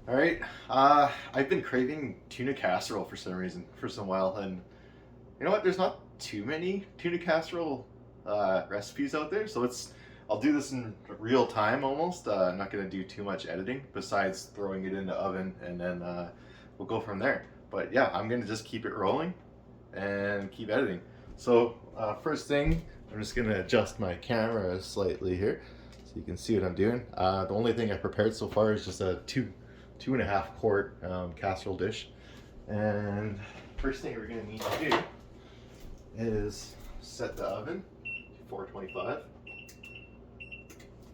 All right. I've been craving tuna casserole for some reason for some while, and you know what? There's not too many tuna casserole recipes out there, so I'll do this in real time almost. I'm not gonna do too much editing besides throwing it in the oven, and then we'll go from there. But yeah, I'm gonna just keep it rolling and keep editing. So first thing, I'm just gonna adjust my camera slightly here so you can see what I'm doing. The only thing I prepared so far is just a two and a half quart casserole dish. And first thing we're gonna need to do is set the oven to 425.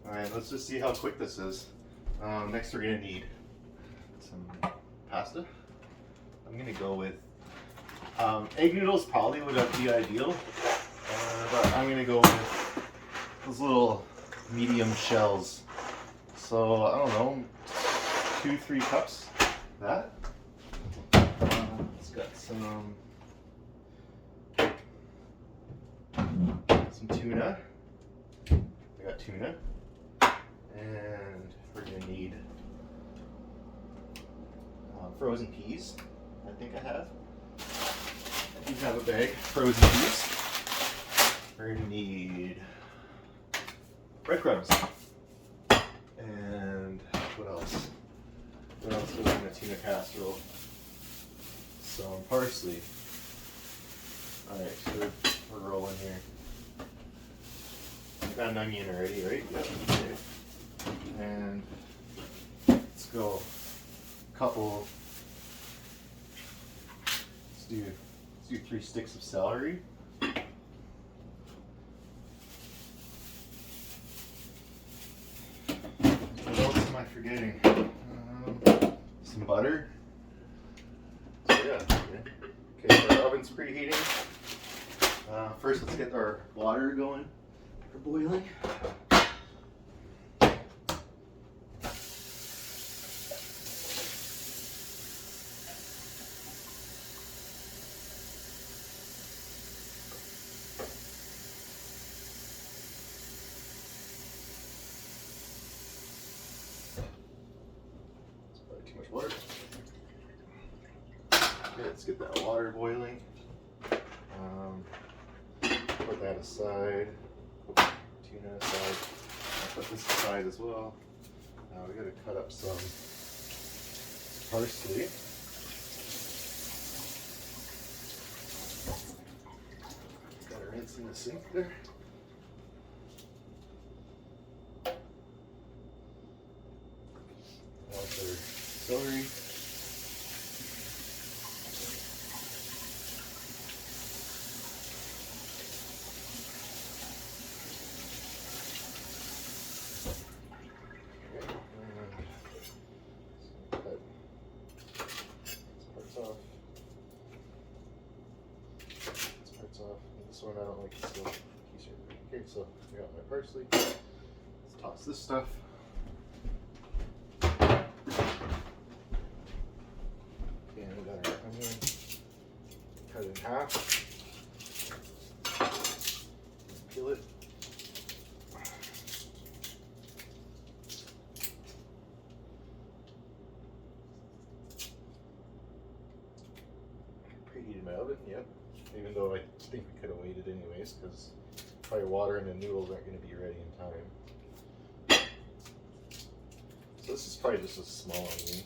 All right, let's just see how quick this is. Next we're gonna need some pasta. I'm gonna go with egg noodles probably would be ideal, but I'm gonna go with those little medium shells. So I don't know, 2-3 cups of that. It's got some tuna. I got tuna, and we're gonna need frozen peas. I think I have. I do have a bag of frozen peas. We're gonna need breadcrumbs. And what else? What else goes in a tuna casserole? Some parsley. Alright, so we're rolling here. Got an onion already, right? Yep. Okay. And let's go a couple. Let's do 3 sticks of celery. What else am I forgetting? Some butter. So yeah. Okay, so our oven's preheating. First, let's get our water going for boiling. Too much water. Okay, let's get that water boiling. Put that aside. Put tuna aside. I'll put this aside as well. Now we gotta cut up some parsley. Gotta rinse in the sink there. Celery. Parts off. This one I don't like this little piece right there. Okay, so I got my parsley. Let's toss this stuff. And we got our onion cut in half. Peel it. Preheated my oven, yep. Even though I think we could have waited anyways, because probably water and the noodles aren't going to be ready in time. So this is probably just a small onion.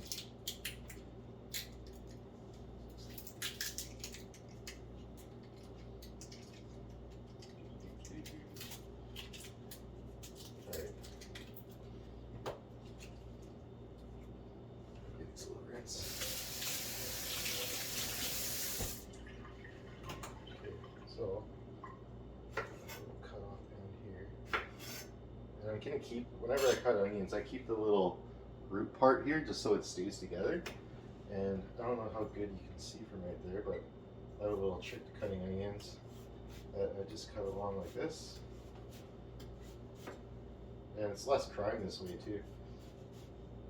So we'll cut off end here. And I'm gonna keep, whenever I cut onions, I keep the little root part here just so it stays together. And I don't know how good you can see from right there, but I have a little trick to cutting onions. I just cut along like this. And it's less crime this way too,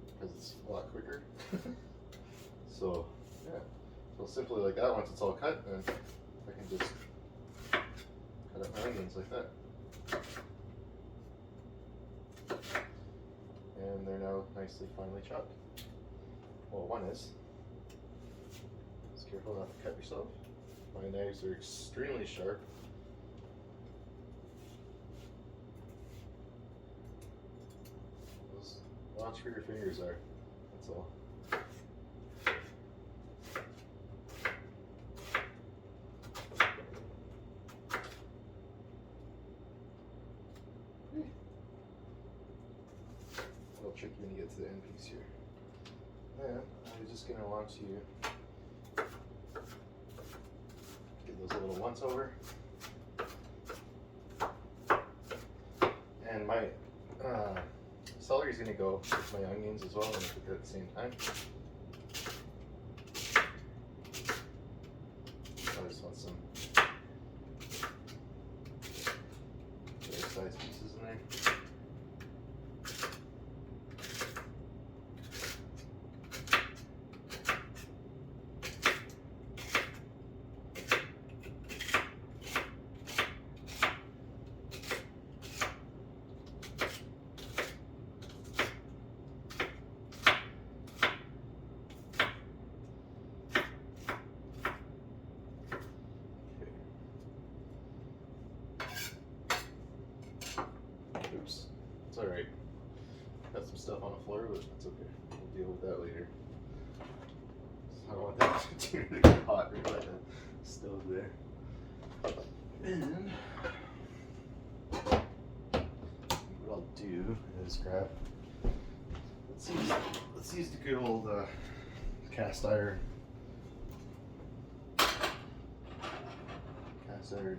because it's a lot quicker. So yeah, so simply like that, once it's all cut, then I can just cut up my onions like that. And they're now nicely finely chopped. Well, one is. Just careful not to cut yourself. My knives are extremely sharp. Just watch where your fingers are. That's all. A little tricky when you get to the end piece here. Then I'm just going to want to give those a little once over. And my celery is going to go with my onions as well. I'm going to cook it at the same time. I just want some fair size pieces in there. Oops, it's alright. Got some stuff on the floor, but that's okay. We'll deal with that later. I don't want that to get hot right by the stove there. And what I'll do is grab, let's use the good old cast iron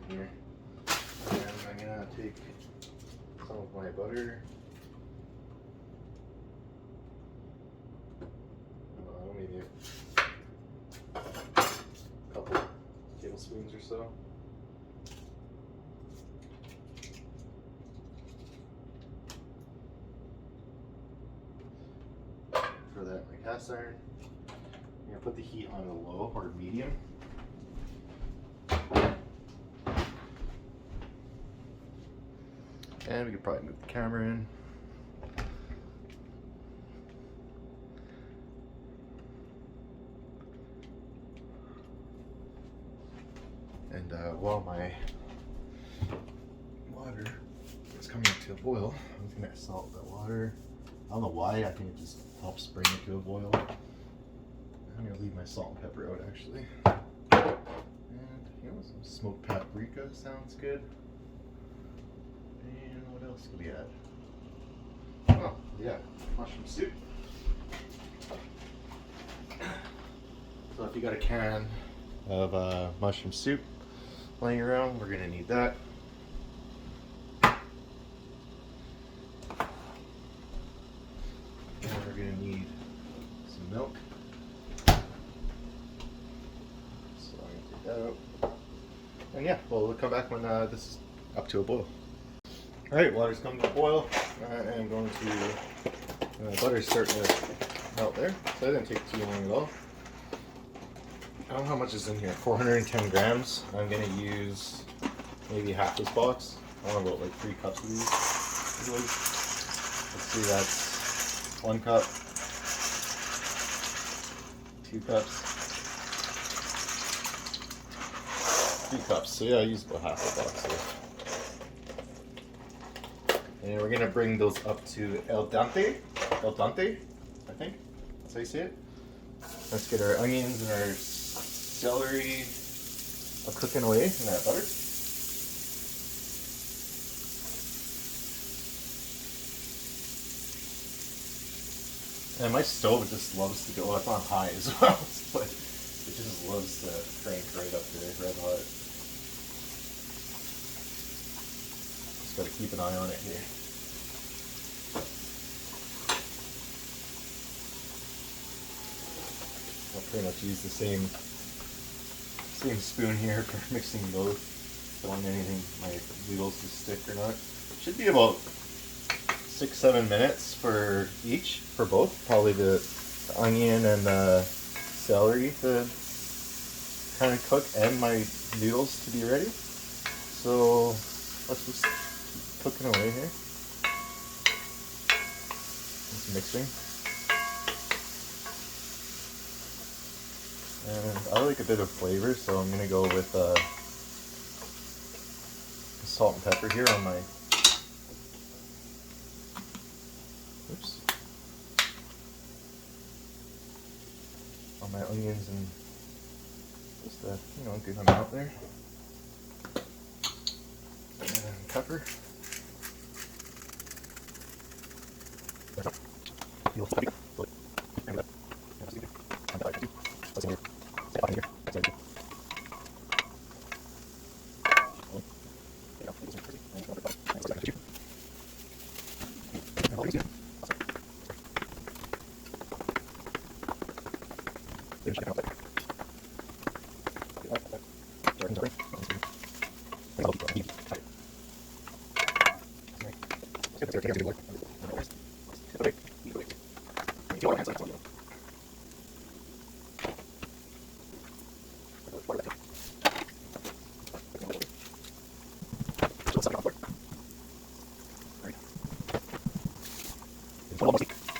here. And I'm gonna take some of my butter. Maybe a couple tablespoons or so. For that, my cast iron. I'm gonna put the heat on a low or medium. And we could probably move the camera in. And while my water is coming up to a boil, I'm just gonna salt the water. I don't know why, I think it just helps bring it to a boil. I'm gonna leave my salt and pepper out actually. And you know, some smoked paprika sounds good. And what else could we add? Oh, yeah, mushroom soup. So if you got a can of mushroom soup laying around, we're gonna need that. And we're gonna need some milk. So I'm gonna take that out. And yeah, well, we'll come back when this is up to a boil. Alright, water's come to a boil, and I'm going to, butter's starting to melt there, so that didn't take too long at all. I don't know how much is in here, 410 grams. I'm going to use maybe half this box. I want about like 3 cups of these. Let's see, that's 1 cup, 2 cups, 3 cups. So yeah, I used about half the box there. And we're gonna bring those up to al dente, I think that's how you say it. Let's get our onions and our celery cooking away in that butter. And my stove just loves to go up on high as well, but it just loves to crank right up there, red hot. Just gotta keep an eye on it here. I'll pretty much use the same spoon here for mixing both. Don't want anything, my noodles to stick or not. Should be about 6-7 minutes for each, for both. Probably the onion and the celery to kind of cook and my noodles to be ready. So let's just keep cooking away here. Just mixing. And I like a bit of flavor, so I'm gonna go with salt and pepper here on my, oops, on my onions, and just a good amount there. And pepper.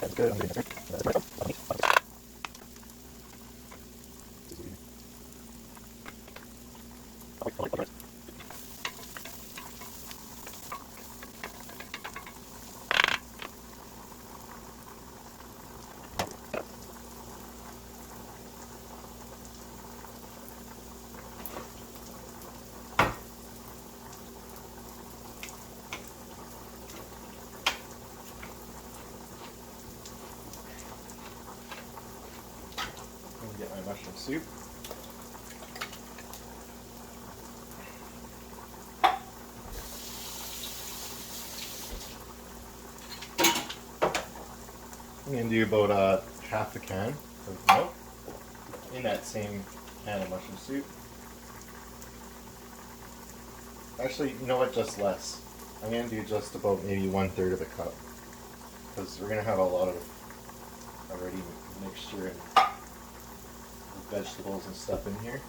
That's good. Get my mushroom soup. I'm going to do about half a can of milk in that same can of mushroom soup. Actually, you know what, just less. I'm going to do just about maybe 1/3 of a cup, because we're going to have a lot of already mixture and vegetables and stuff in here.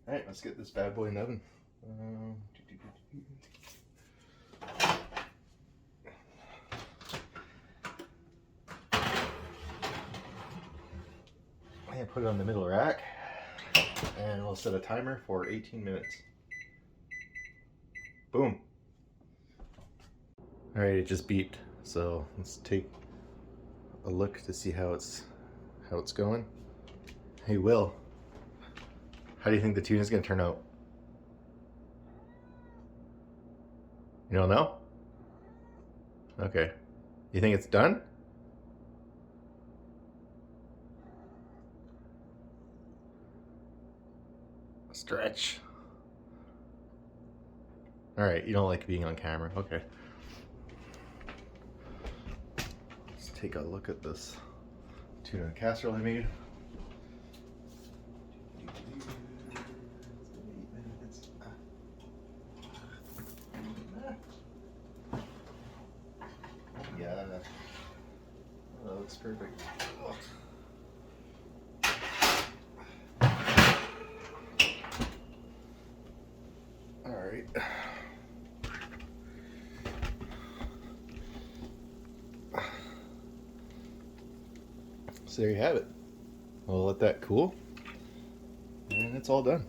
Alright, let's get this bad boy in the oven. And put it on the middle rack, and we'll set a timer for 18 minutes. Boom. Alright, it just beeped, so let's take a look to see how it's going. Hey Will, how do you think the tuna's gonna turn out? You don't know? Okay. You think it's done? Stretch. Alright, you don't like being on camera. Okay. Let's take a look at this tuna casserole I made. looks perfect. All right. So there you have it. We'll let that cool, and it's all done.